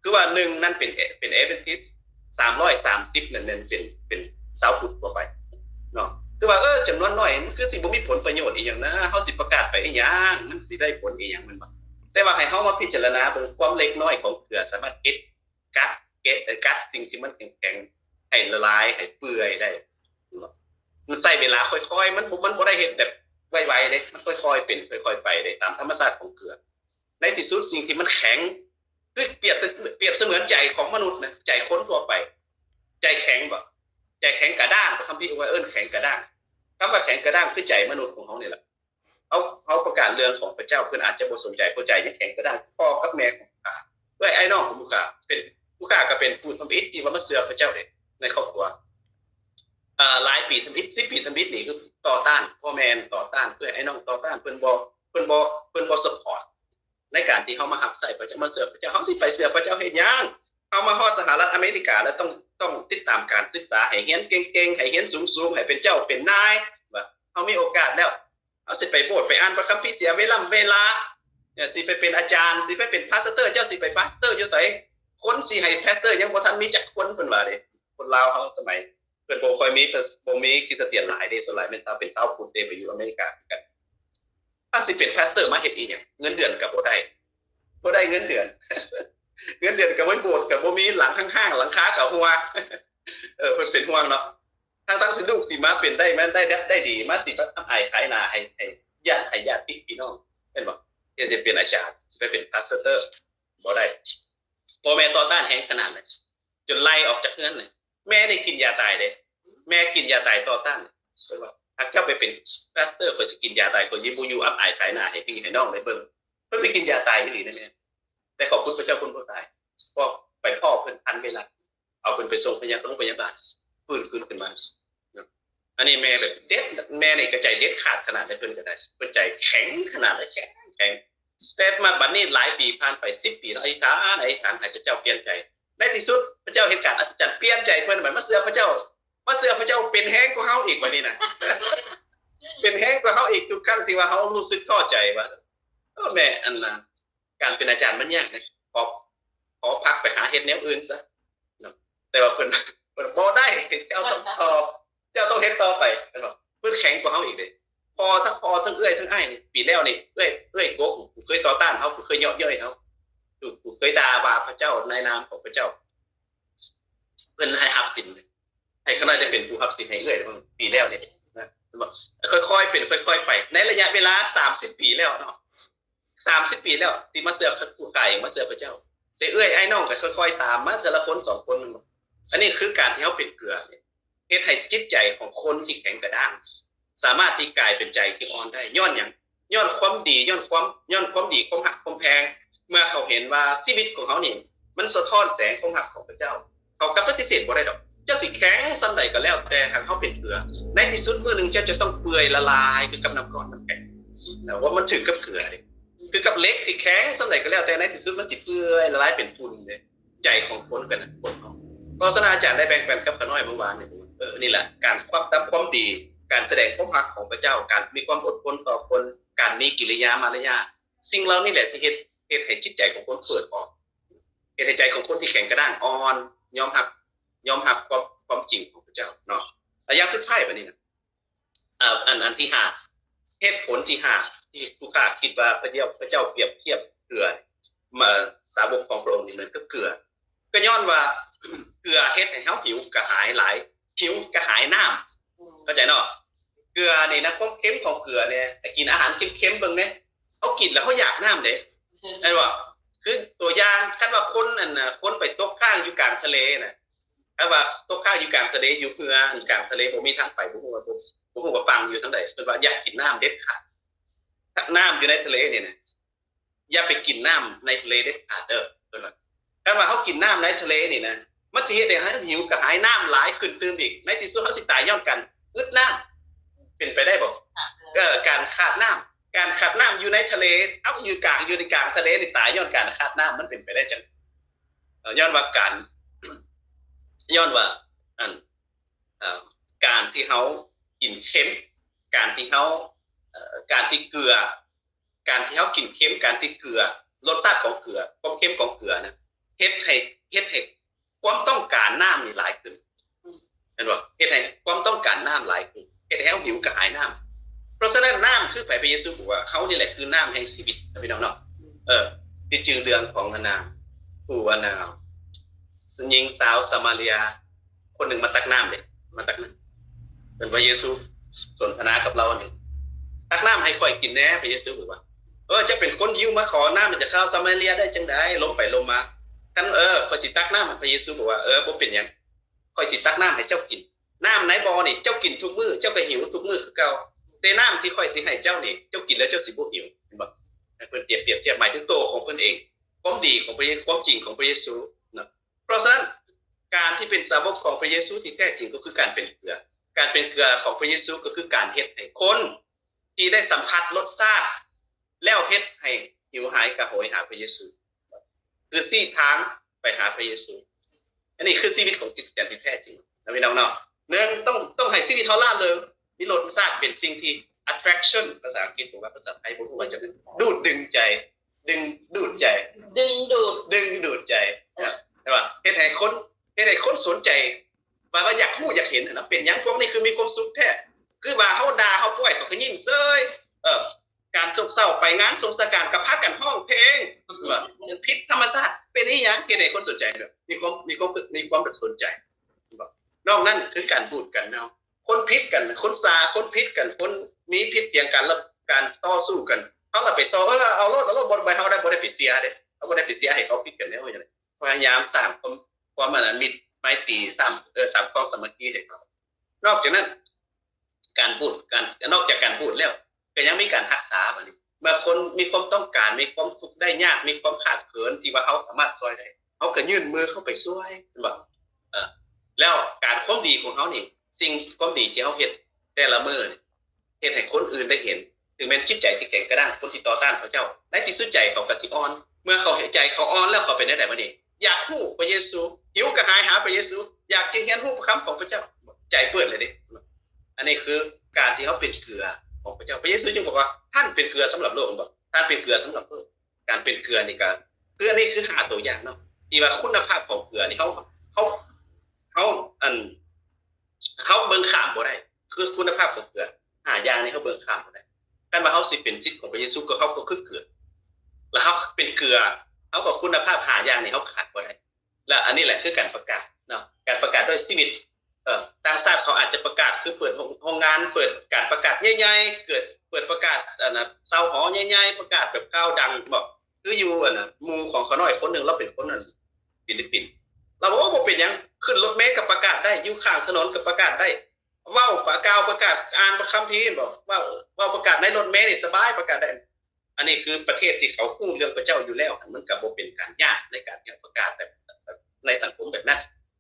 คือว่า1นั่นเป็นเอเวนทิส330นั่นเป็นชาวพุทธทั่วไปเนาะคือว่าจำนวนน้อยมันคือสิบ่มีผลประโยชน์อีหยังนะเฮาสิประกาศไปอีหยังมันสิได้ผลอีหยังมันบ่แต่ว่าให้เฮามาพิจารณาเบิ่งความเล็กน้อยของเกลือสามารถกัดสิ่งที่มันแข็งๆให้ละลายให้เปื่อยได้มันใช้เวลาค่อยๆมันบ่ได้เฮ็ดแบบไวๆเด้มันค่อยๆเป็นค่อยๆไปได้ตามธรรมชาติของเกลือในที่สุดสิ่งที่มันแข็งคือเปรียบเสมือนใจของมนุษย์นะใจคนทั่วไปใจแข็งบ่ใจแข็งกระด้างคัมภีร์ว่าแข็งกระด้างคำว่าแข็งกระด้างคือใจมนุษย์ของเฮานี่แหละเขาประกาศเรื่องของพระเจ้าเพิ่นอาจจะบ่สนใจเพราะใจยังแข็งกระด้างพ่อกับแม่ของข้าไอ้น้องของผู้ข้าเป็นผู้ข้าก็เป็นผู้ทำอิฐที่ว่ามาเสือพระเจ้าเด้ในครอบครัวหลายปีทำอิฐ10 ปีทำอิฐนี่คือต่อต้านพ่อแม่ต่อต้านไอ้น้องต่อต้านเพิ่นบ่ซัพพอร์ตในการที่เฮามารับใช้พระเจ้ามาเสือพระเจ้าเฮาสิไปเสือพระเจ้าเฮ็ดหยังเฮามาฮอดสหรัฐอเมริกาแล้วต้องติดตามการศึกษาให้เรียนเก่งๆให้เรียนสูงๆให้เป็นเจ้าเป็นนายว่าเฮามีโอกาสแล้วเฮาสิไปโบสถ์ไปอ่านพระคัมภีร์เสียเวลาเนี่ยสิไปเป็นอาจารย์สิไปเป็นพาสเตอร์เจ้าสิไปพาสเตอร์อยู่ไสคนสิให้พาสเตอร์ยังบ่ทันมีจักคนเพิ่นว่าเด้คนลาวเฮาสมัยเพิ่นบ่ค่อยมีคริสเตียนหลายเด้ส่วนหลายเป็นชาวพุทธเด้ไปอยู่อเมริกากันถ้าสิเป็นพาสเตอร์มาเฮ็ดอีหยังเงินเดือนก็บ่ได้เงินเดือน เงินเดือนก็บ่โบสถ์ก็บ่มีหลังข้างๆหลังคาก็หัวเพิ่นเป็นห่วงเนาะทั้งสิลูกสิมาเป็นได้ดีมาสิทำอ้ายขายหน้าให้ญาติพี่น้องเห็นบ่จะเป็นอาจารย์ไปเป็นพาสเตอร์บ่ได้พ่อแม่ต่อต้านแฮงขนาดนั้นจนไล่ออกจากเรือนเลยแม่นี่กินยาตายเด้แม่กินยาตายต่อต้านเพิ่นว่าถ้าเจ้าไปเป็นพาสเตอร์ก็สิกินยาตายคนยิบ่อยู่อับอายขายหน้าให้พี่ให้น้องได้เบิ่งเพิ่นไปกินยาตายอีหลีนะแม่แต่ขอบคุณพระเจ้าคุณผู้ตายก็ไปพ่อเพิ่นทันเวลาเอาเพิ่นไปส่งพยาบาลฟื้นขึ้นมาอันนี้แม่แบบเด็ดแม่นี่ก็ใจเด็ดขาดขนาดได้เพิ่นก็ได้เพิ่นใจแข็งขนาดนั้นแข็งแต่มาบัดนี้หลายปีผ่านไป10 ปีแล้วอธิษฐานให้พระเจ้าเปลี่ยนใจในที่สุดพระเจ้าเฮ็ดการอัศจรรย์เปลี่ยนใจเพิ่นมาเชื่อพระเจ้าเป็นแฮงกว่าเฮาอีกบัดนี้น่ะ เป็นแฮงกว่าเฮาอีกทุกครั้งที่ว่าเฮารู้สึกท้อใจว่าแม่อันน่ะการเป็นอาจารย์มันยากนะขอพักไปหาเฮ็ดแนวอื่นซะแต่ว่าเพิ่นบ่ได้เจ้าต้องเฮ็ดต่อไปเพิ่นแข็งกว่าเฮาอีกเด้พอทั้งทั้งเอื้อยทั้งอ้ายนี่ปีแล้วนี่เอื้อยโกกกูเคยต่อต้านเฮากูเคยเยาะเย้ยเฮากูเคยด่าว่าพระเจ้าในนามของพระเจ้าเพิ่นให้รับสินให้คณะได้เป็นผู้รับสินให้เอื้อยปีแล้วนี่นะค่อยๆเป็นค่อยๆไปในระยะเวลา30 ปีแล้วเนาะ 30 ปีแล้วที่มาเสือกผู้ไก่มาเสือกพระเจ้าแต่เอื้อยไอ้น้องก็ค่อยๆตามมาแต่ละคน2 คนอันนี้คือการที่เขาเป็นเกลือเนี่ยเฮ็ดให้จิตใจของคนที่แข็งกระด้างสามารถที่กลายเป็นใจที่อ่อนได้ย้อนหยังย้อนความดีย้อนความดีความหักความแพงเมื่อเขาเห็นว่าชีวิตของเขานี่มันสะท้อนแสงความหักของพระเจ้าเขาก็ปฏิเสธบ่ได้ดอกเจ้าสิแข็งส่ำใดก็แล้วแต่หากเขาเป็นเกลือในที่สุดมื้อนึงเจ้าจะต้องเปื่อยละลายคือกับน้ำก้อนน้ำแข็งแต่ว่ามันถึงกับเกลือดิคือกับเล็กที่แข็งส่ำใดก็แล้วแต่ในที่สุดมันสิเปื่อยละลายเป็นฝุ่นเลยใจของคนกันนะคนเขาเพราะศาสนาจารย์ได้แบ่งปันกับขน้อยเมื่อวานนี่นี่แหละการความดีการแสดงความรักของพระเจ้าการมีความอดทนต่อคนการมีกิริยามารยาทสิ่งเหล่านี้แหละสิเฮ็ดให้จิตใจของคนเปิดออกเฮ็ดให้ใจของคนที่แข็งกระด้างอ่อนยอมรับความจริงของพระเจ้าเนาะอย่างสุดท้ายบัดนี้นะอันที่5เหตุผลที่5ที่ผู้ข้าคิดว่าพระเจ้าเปรียบเทียบเกลือมาสาวกของพระองค์นี่มันก็เกลือก็ย้อนว่าเกลือเฮ็ดให้เฮาหิวกระหายหลายหิวกระหายน้ำเข้าใจเนาะเกลือนี่นะความเค็มของเกลือเนี่ยกินอาหารเค็มๆเบิ่งเนี่ยเขากินแล้วเขาอยากน้ำเด้ไอ้ว่าคือตัวอย่างคันว่าคนนั่นน่ะคนไปตกข้างอยู่กลางทะเลน่ะถ้าว่าตกข้างอยู่กลางทะเลอยู่เพื่อกลางทะเลบ่มีทางไปบ่ฮู้ว่าฟังอยู่ทางใดเพิ่นว่าอยากกินน้ำเด็ดขาดถ้าน้ำอยู่ในทะเลนี่นะอย่าไปกินน้ำในทะเลเด็ดขาดเด้อเพิ่นว่าถ้าว่าเขากินน้ำในทะเลนี่นะมันสิเฮ็ดให้หิวกระหายน้ำหลายขึ้นตื่มอีกในที่สุดเขาสิตายย้อนกันอึดน้ำเป็นไปได้บ่การขาดน้ำอยู่ในทะเลเอาอยู่ในกลางทะเลนี่ตายย้อนการขาดน้ำมันเป็นไปได้จังย้อนว่าการที่เขากินเค็มการที่เกลือการที่เขากินเค็มการที่เกลือรสชาติของเกลือความเค็มของเกลือนะเฮ็ดให้ความต้องการน้ำนี่หลายขึ้นเห็นบ่เฮ็ดให้ความต้องการน้ำหลายขึ้นเฮ็ดให้เขาหิวกระหายน้ำเพราะฉะนั้นน้ำคือพระเยซูบอกว่าเขานี่แหละคือน้ำแห่งชีวิตนะพี่น้องเนาะที่จือเรื่องของนางผู้ว่านางหญิงสาวซามาเรียคนหนึ่งมาตักน้ำเป็นพระเยซูสนทนากับเราเนี่ยตักน้ำให้ค่อยกินแน่พระเยซูบอกว่าจะเป็นคนยิวมาขอน้ำมันจะเข้าซามาเรียได้จังได๋ล้มไปล้มมาท่านค่อยสิตักน้ำพระเยซูบอกว่าบ่เป็นหยังค่อยสิตักน้ำให้เจ้ากินน้ำในบ่อนี่เจ้ากินทุกมื้อเจ้าก็หิวทุกมื้อคือเก่าแต่น้ำที่ค่อยสิให้เจ้านี่เจ้ากินแล้วเจ้าสิบ่หิวเห็นบ่เพิ่นเปรียบเทียบหมายถึงตัวของเพิ่นเองความดีของพระเยซูความจริงของพระเยซูนะเพราะฉะนั้นการที่เป็นสาวกของพระเยซูที่แท้จริงก็คือการเป็นเกลือการเป็นเกลือของพระเยซูก็คือการเฮ็ดให้คนที่ได้สัมผัสรสชาติแล้วเฮ็ดให้หิวหายกระโหยหาพระเยซูคือซี่ทางไปหาพระเยซูอันนี้คือชีวิตของคริสเตียนที่แท้จริงนะพี่น้องเนาะต้องให้ชีวิตเฮาล่าเริงมีรสชาติเป็นสิ่งที่ attraction ภาษาอังกฤษผมว่าภาษาไทยบ่รู้ว่าจะดูดดึงใจดูดใจดึงดูดใจใช่ป่ะเฮ็ดให้คนสนใจว่าอยากรู้อยากเห็นนะเป็นหยังพวกนี้คือมีความสุขแท้คือว่าเฮาด่าเฮาป่วยเขาก็ยิ้มเซยการโศกเศร้าไปงานสงสการกับพากันห้องเพลงว่าพิษธรรมชาติเป็นอีหยังเฮ็ดให้คนสนใจแบบมีความแบบสนใจนอกนั้นคือการพูดกันเนาะคนพิษกันคนซาคนพิษกันคนมีพิษเถียงกันแล้วการต่อสู้กันเฮาล่ะไปซ้อเอารถบ่ไปเฮาได้บ่ได้ไปเสียเด้เฮาบ่ได้ไปเสียให้เขาพิษกันแล้วจังได๋พยายามสร้างความมิตรไมตรีสร้างความสามัคคีให้เขานอกจากนั้นนอกจากการพูดแล้วก็ยังมีการรักษาบัดนี้เมื่อคนมีความต้องการมีความทุกข์ได้ยากมีความขาดเขินที่ว่าเขาสามารถช่วยได้เขาก็ยื่นมือเข้าไปช่วยบ่แล้วการความดีของเขานี่สิ่งความดีที่เขาเฮ็ดแต่ละมื้อนี่เฮ็ดให้คนอื่นได้เห็นถึงแม้จิตใจที่แข็งกระด้างคนที่ต่อต้านพระเจ้าในที่สุดใจเขาก็สิอ่อนเมื่อเขาเห็นใจเขาอ่อนแล้วเขาเป็นได้บัดนี้อยากรู้พระเยซูหิวกระหายหาพระเยซูอยากจะเรียนรู้คำของพระเจ้าใจเปิดเลยดิอันนี้คือการที่เขาเป็นเกลือของพระเจ้าพระเยซูจึงบอกว่าท่านเป็นเกลือสำหรับโลกบอกท่านเป็นเกลือสำหรับโลกการเป็นเกลือนี่ก็เกลือนี่คือหาตัวอย่างเนาะที่ว่าคุณภาพของเกลือนี่เขาเบิ่งข้ามบ่ได้คือคุณภาพของเกลือหาอย่างนี่เขาเบิ่งข้ามบ่ได้การว่าเขาสิเป็นศิษย์ของพระเยซูก็เขาก็คือเกลือแล้วเขาเป็นเกลือเขาก็คุณภาพหาอย่างนี่เขาขาดบ่ได้และอันนี้แหละคือการประกาศเนาะการประกาศด้วยชีวิตต่างชาติเขาอาจจะประกาศคือเปิดโรงงานเปิดการประกาศใหญ่ๆเปิ ปิดประกาศเซาหอใหญ่ๆประกาศแบบก้าวดังบอกคืออยู่หมู่ของเขาน้อยคนหนึ่งเราเป็นคนนั้นฟิลิปปินส์เราบอกว่าบ่เป็นหยังขึ้นรถเมล์กับประกาศได้อยู่ข้างถนนกับประกาศได้เว้าประกาศอ่านคัมภีร์บอกว่าประกาศในรถเมล์นี่สบายประกาศได้อันนี้คือประเทศที่เขาฮู้เรื่องพระเจ้าอยู่แล้วมันก็บ่เป็นการยากในการที่ประกาศแบบในสังคมแบบนั้น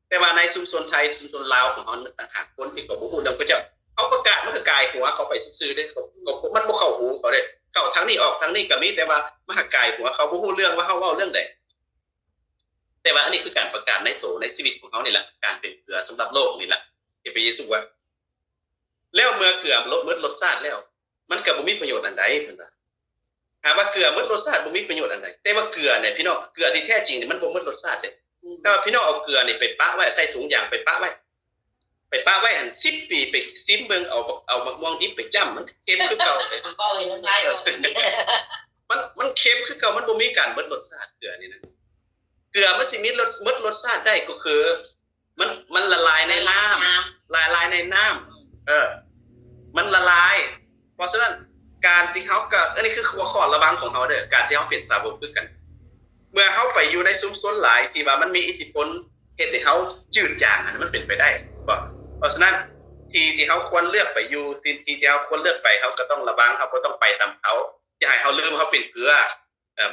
แต่ว่าในชุมชนไทยชุมชนลาวของเฮาต่างหากคนที่เขาบ่ฮู้เรื่องพระเจ้าเขาประกาศมันก็กายหัวเขาไปซื่อๆได้มันบ่เข้าหูเขาเด้เข้าทางนี้ออกทางนี้ก็มีแต่ว่ามันหักกายหัวเขาบ่ฮู้เรื่องว่าเฮาเว้าเรื่องใดแต่ว่าอันนี้คือการประกาศในชีวิตของเขานี่แหละการเป็นเกลือสำหรับโลกนี่แหละที่พระเยซูว่าแล้วเมื่อเกลือลดรสชาติแล้วมันก็บ่มีประโยชน์อันใดเพิ่นว่าถามว่าเกลือลดรสชาติบ่มีประโยชน์อันใดแต่ว่าเกลือเนี่ยพี่น้องเกลือที่แท้จริงเนี่ยมันบ่ลดรสชาติเด้ถ้าพี่น้องเอาเกลือนี่ไปปะไว้ใส่ถุงยางไปปะไว้อัน10 ปีไปซิมเบิ่งเอามะม่วงดิบไปจ้ำมันเค็มคือเก่าเลย ก็เลยน้ำลายออก มันเค็มคือเก่ามันบ่มีการลดรสชาติเกลือนี่นะเกลือมันสิมีรสชาติได้ก็คือมันละลายในน้ำละลายในน้ำมันละลายเพราะฉะนั้นการที่เขาก็อันนี้คือหัวข้อระวังของเขาเด้อการที่เขาเป็นสาวกคือกันเมื่อเขาไปอยู่ในซุ้มชนหลายที่ว่ามันมีอิทธิพลเฮ็ดให้เขาจืดจางมันเป็นไปได้บ่เพราะฉะนั้นที่เขาควรเลือกไปอยู่ที่เขาควรเลือกไปเขาก็ต้องระวังเขาก็ต้องไปตามเขาอย่าให้เขาลืมเขาเป็นเกลือ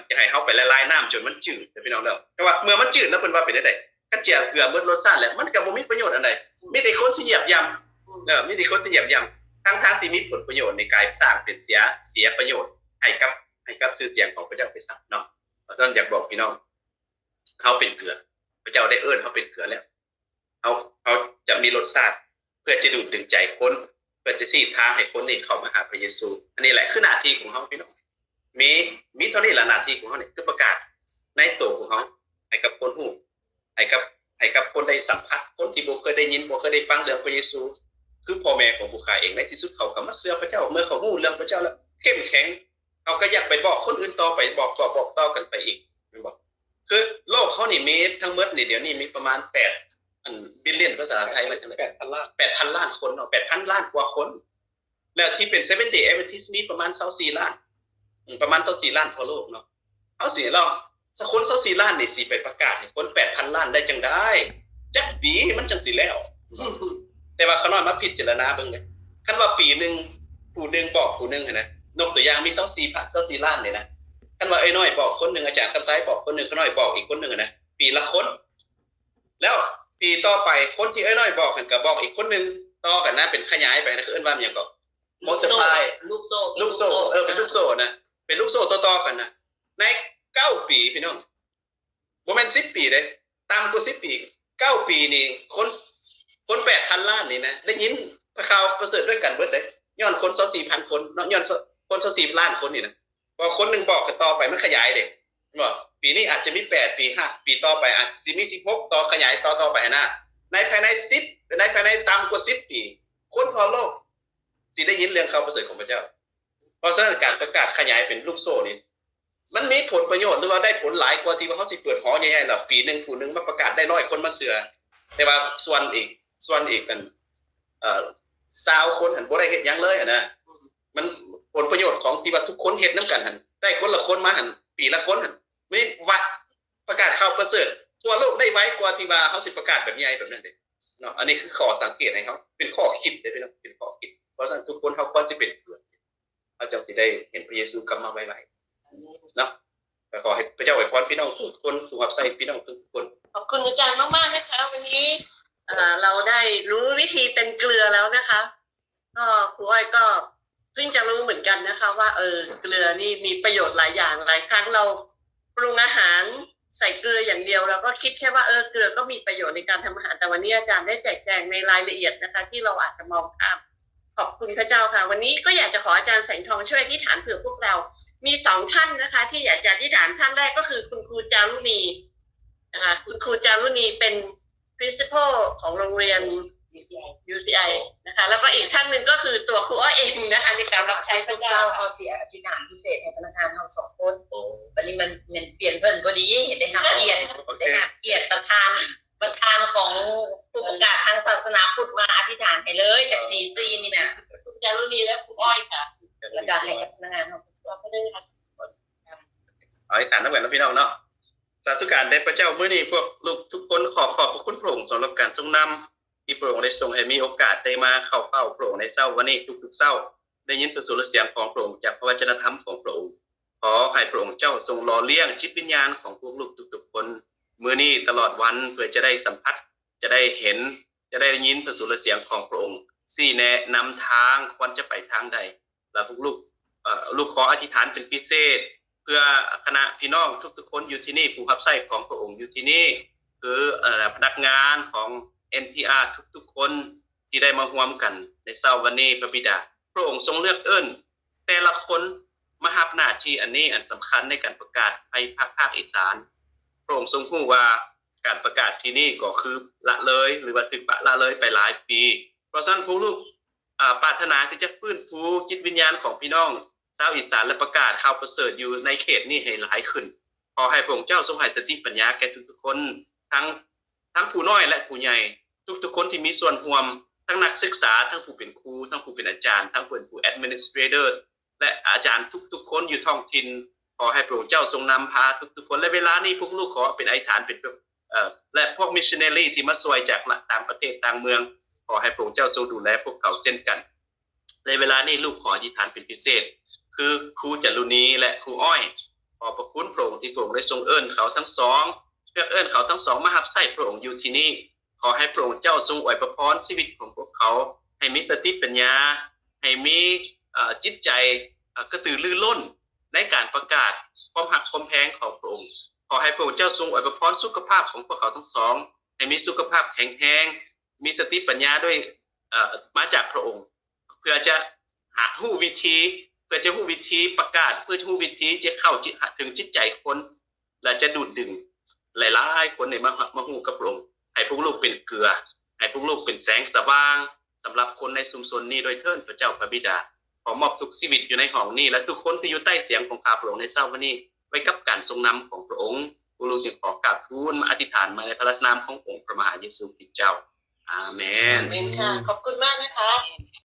อย่าให้เขาไปละลายน้ำจนมันจืดพี่น้องเด้อแต่ว่าเมื่อมันจืดแล้วเพิ่นว่าเป็นได้คันเจียเกลือหมดรสชาติแล้วมันก็บ่มีประโยชน์อันใดมีแต่คนสิเหยียบย่ำมีแต่คนสิเหยียบย่ำทั้งที่มีผลประโยชน์ในการสร้างเป็นเสียประโยชน์ให้กับชื่อเสียงของพระเจ้าไปซะเนาะเพราะฉะนั้นอยากบอกพี่น้องเขาเป็นเกลือพระเจ้าได้เอิ้นเขาเป็นเกลือแล้วเขาจะมีรสชาติเพื่อจะดูดดึงใจคนเพื่อจะชี้ทางให้คนนี่เข้ามาหาพระเยซูอันนี้แหละคือหน้าที่ของเขาพี่น้องมีเท่านี้แหละหน้าที่ของเขาเนี่ยคือประกาศในตัวของเขาให้กับคนฮู้ให้กับคนได้สัมผัสคนที่บ่เคยได้ยินบ่เคยได้ฟังเรื่องพระเยซูคือพ่อแม่ของผู้ค้าเองในที่สุดเขาก็มาเชื่อพระเจ้าเมื่อเขาฮู้เรื่องพระเจ้าแล้วเข้มแข็งเขาก็อยากไปบอกคนอื่นต่อไปบอกต่อกันไปอีกบอกคือโลกเขานี่มีทั้งหมดนี่เดี๋ยวนี้มีประมาณ8บิลเลียนภาษาไทยมันจังได๋8,000 ล้านคนเนาะ8,000 ล้านกว่าคนแล้วที่เป็น7 Day Adventist มีประมาณ24 ล้านประมาณ24 ล้านทั่วโลกเนาะเอาสิเราสักคน24 ล้านนี่สิไปประกาศให้คน 8,000 ล้านได้จังได๋จักปีมันจังสิแล้วแต่ว่าเขาน้อยมาพิจารณาเบิ่งเด้คันว่าปีนึงผู้นึงบอกผู้นึงนะนกตัวอย่างมี24 ล้านนี่นะคันว่าไอ้น้อยบอกคนนึงอาจารย์คำไสบอกคนนึงเขาน้อยบอกอีกคนนึงนะปีละคนแล้วปีต่อไปคนที่ไอ้น้อยบอกกันก็บอกอีกคนนึงต่อกันนะเป็นขยายไปนะคือเอิ้นว่าหยังก็multiply ลูกโซ่ เป็นลูกโซ่นะเป็นลูกโซ่ต่อๆกันนะใน9 ปีพี่น้องบ่แม่น10 ปีเด้ต่ำกว่า10 ปี9 ปีนี่คน 8,000 ล้านนี่นะได้ยินข่าวประเสริฐด้วยกันเบิดเลยย้อนคน 24,000 คนเนาะย้อนคน24 ล้านคนนี่นะพอคนนึงบอกกันต่อไปมันขยายเด้บ่ปีนี้อาจจะมี8 ปี5 ปีต่อไปอาจสิมี16ต่อขยายต่อไปนะในภายในต่ำกว่า10 ปีคนทั่วโลกสิได้ยินเรื่องข่าวประเสริฐของพระเจ้าเพราะฉะนั้นการประกาศขยายเป็นลูกโซ่นี่มันมีผลประโยชน์หรือว่าได้ผลหลายกว่าที่ว่าเขาสิเปิดหอใหญ่ๆแล้วปีนึงผู้นึงมาประกาศได้100 คนมาเชื่อแต่ว่าส่วนอีกกัน20 คนหั่นบ่ได้เฮ็ดหยังเลยนะมันผลประโยชน์ของที่ว่าทุกคนเฮ็ดนํกันหั่นได้คนละคนมาหั่นปีละคนหั่นมีวัดประกาศข่าวประเสริฐทั่วโลกได้ไว้กว่าที่ว่าเขาสิประกาศแบบใหญ่แบบนั้นเด้เนาะอันนี้คือข้อสังเกตให้เขาเป็นข้อคิดเด้พี่น้องเป็นข้อคิดเพราะฉะนั้นทุกคนเขาควรสิเป็นเกลือเขาจังสิได้เห็นพระเยซูกลับมาไวๆเนาะก็ขอให้พระเจ้าอวยพรพี่น้องทุกคนสุขภาพใสพี่น้องทุกคนขอบคุณอาจารย์มากๆนะคะวันนี้เราได้รู้วิธีเป็นเกลือแล้วนะคะก็ครูอ้อยก็เพิ่งจะรู้เหมือนกันนะคะว่าเกลือนี่มีประโยชน์หลายอย่างหลายครั้งเราปรุงอาหารใส่เกลืออย่างเดียวเราก็คิดแค่ว่าเกลือก็มีประโยชน์ในการทำอาหารแต่วันนี้อาจารย์ได้แจกแจงในรายละเอียดนะคะที่เราอาจจะมองข้ามขอบคุณพระเจ้าค่ะวันนี้ก็อยากจะขออาจารย์แสงทองช่วยอธิษฐานเผื่อพวกเรามี2 ท่านนะคะที่อยากจะอธิษฐานท่านแรกก็คือคุณครูจารุณีนะคะคุณครูจารุณีเป็น principal ของโรงเรียน UCI นะคะแล้วก็อีกท่านหนึ่งก็คือตัวครูอ้อยเองนะคะในการรับใช้พระเจ้าเขาเสียอธิษฐานพิเศษให้พนักงานทั้ง2 คนวันนี้มันเปลี่ยนเพิ่นก็ดีได้รับเกียรติประธานของผู้ประกาศทางศาสนาพุทธมาอธิษฐานให้เลยจาก GC นี่นะคุณจารุณีและครูอ้อยค่ะ แล้วก็ให้กับพนักงานเราเราก็ได้รับ เอาให้ฐานนักแหวนแล้วพี่น้องเนาะสาธุการได้พระเจ้ามื้อนี้พวกลูกทุกคนขอบพระคุณพระองค์สำหรับการทรงนำที่พระองค์ได้ทรงให้มีโอกาสได้มาเข้าเฝ้าพระองค์ในเช้าวันนี้ทุกๆเช้าได้ยินพระสุรเสียงของพระองค์จากพระวจนะธรรมของพระองค์ขอให้พระองค์เจ้าทรงหล่อเลี้ยงจิตวิญญาณของพวกลูกทุกๆคนมื้อนี้ตลอดวันเพื่อจะได้สัมผัสจะได้เห็นจะได้ยินพระสุรเสียงของพระองค์ชี้แนะนำทางควรจะไปทางใดและพวกลูกลูกขออธิษฐานเป็นพิเศษเพื่อคณะพี่น้องทุกๆคนอยู่ที่นี่ผู้รับใช้ของพระองค์อยู่ที่นี่คือพนักงานของ NTR ทุกๆคนที่ได้มาร่วมกันในเช้าวันนี้พระบิดาพระองค์ทรงเลือกเอิ้นแต่ละคนมารับหน้าที่อันนี้อันสำคัญในการประกาศในภาคอีสานพระองค์ทรงรู้ว่าการประกาศที่นี่ก็คือละเลยหรือว่าถึกละเลยไปหลายปีเพราะฉะนั้นผู้ลูกปรารถนาที่จะฟื้นฟูจิตวิญญาณของพี่น้องชาวอีสานและประกาศข่าวประเสริฐอยู่ในเขตนี้ให้หลายขึ้นขอให้พระองค์เจ้าทรงให้สติปัญญาแก่ทุกๆคนทั้งผู้น้อยและผู้ใหญ่ทุกๆคนที่มีส่วนร่วมทั้งนักศึกษาทั้งผู้เป็นครูทั้งผู้เป็นอาจารย์ทั้งผู้ administrator และอาจารย์ทุกๆคนอยู่ท้องถิ่นขอให้พระองค์เจ้าทรงนำพาทุกๆคนและเวลานี้พวกลูกขอเป็นอธิษฐานเป็นและพวก missionary ที่มาช่วยจากต่างประเทศต่างเมืองขอให้พระองค์เจ้าทรงดูแลพวกเขาเช่นกันในเวลานี้ลูกขออธิษฐานเป็นพิเศษคือครูจารุณีและครูอ้อยขอพระคุณพระองค์ที่พระองค์ได้ทรงเอิ้นเขาทั้งสองเลือกเอิ้นเขาทั้งสองมารับใช้พระองค์อยู่ที่นี่ขอให้พระองค์เจ้าทรงอวยพรชีวิตของพวกเขาให้มีสติปัญญาให้มีจิตใจกระตือรือร้นในการประกาศความหักความแพงของพระองค์ขอให้พระองค์เจ้าทรงอวยพรสุขภาพของพวกเขาทั้งสองให้มีสุขภาพแข็งแรงมีสติปัญญาด้วยมาจากพระองค์เพื่อจะหาหู้วิธีเพื่อจะหู้วิธีประกาศเพื่อจะหู้วิธีจะเข้าถึงจิตใจคนและจะดูดดึงหลายๆคนในมาหู้กับพระองค์ให้พวกลูกเป็นเกลือให้พวกลูกเป็นแสงสว่างสำหรับคนในชุมชนนี้โดยเทิดพระเจ้าพระบิดาขอมอบทุกชีวิตอยู่ในห้องนี้และทุกคนที่อยู่ใต้เสียงของข้าพระองค์ในเช้าวันนี้ไว้กับการทรงนำของพระองค์พวกลูกจึงขอกราบทูลมาอธิษฐานมาในพระนามขององค์พระมหาเยซูคริสต์เจ้าอาเมน ขอบคุณมากนะคะ